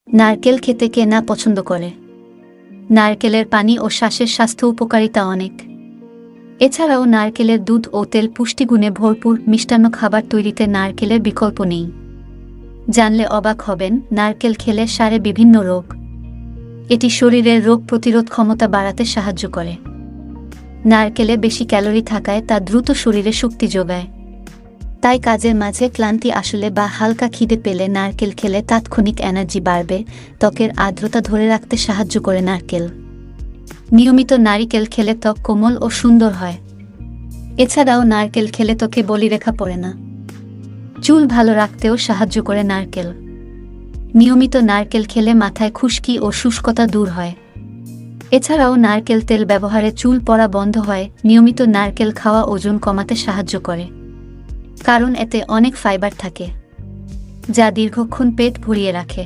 নারকেল খেতে কে না পছন্দ করে? নারকেলের পানি ও শ্বাসের স্বাস্থ্য উপকারিতা অনেক। এছাড়াও নারকেলের দুধ ও তেল পুষ্টিগুণে ভরপুর। মিষ্টান্ন খাবার তৈরিতে নারকেলের বিকল্প নেই। জানলে অবাক হবেন, নারকেল খেলে সারে বিভিন্ন রোগ। এটি শরীরের রোগ প্রতিরোধ ক্ষমতা বাড়াতে সাহায্য করে। নারকেলে বেশি ক্যালোরি থাকায় তা দ্রুত শরীরে শক্তি যোগায়। তাই কাজের মাঝে ক্লান্তি আসলে বা হালকা খিদে পেলে নারকেল খেলে তাৎক্ষণিক এনার্জি বাড়বে। ত্বকের আর্দ্রতা ধরে রাখতে সাহায্য করে নারকেল। নিয়মিত নারকেল খেলে ত্বক কোমল ও সুন্দর হয়। এছাড়াও নারকেল খেলে ত্বকে বলিরেখা পড়ে না। চুল ভালো রাখতেও সাহায্য করে নারকেল। নিয়মিত নারকেল খেলে মাথায় খুশকি ও শুষ্কতা দূর হয়। এছাড়াও নারকেল তেল ব্যবহারে চুল পড়া বন্ধ হয়। নিয়মিত নারকেল খাওয়া ওজন কমাতে সাহায্য করে, কারণ এতে অনেক ফাইবার থাকে যা দীর্ঘক্ষণ পেট ভরিয়ে রাখে।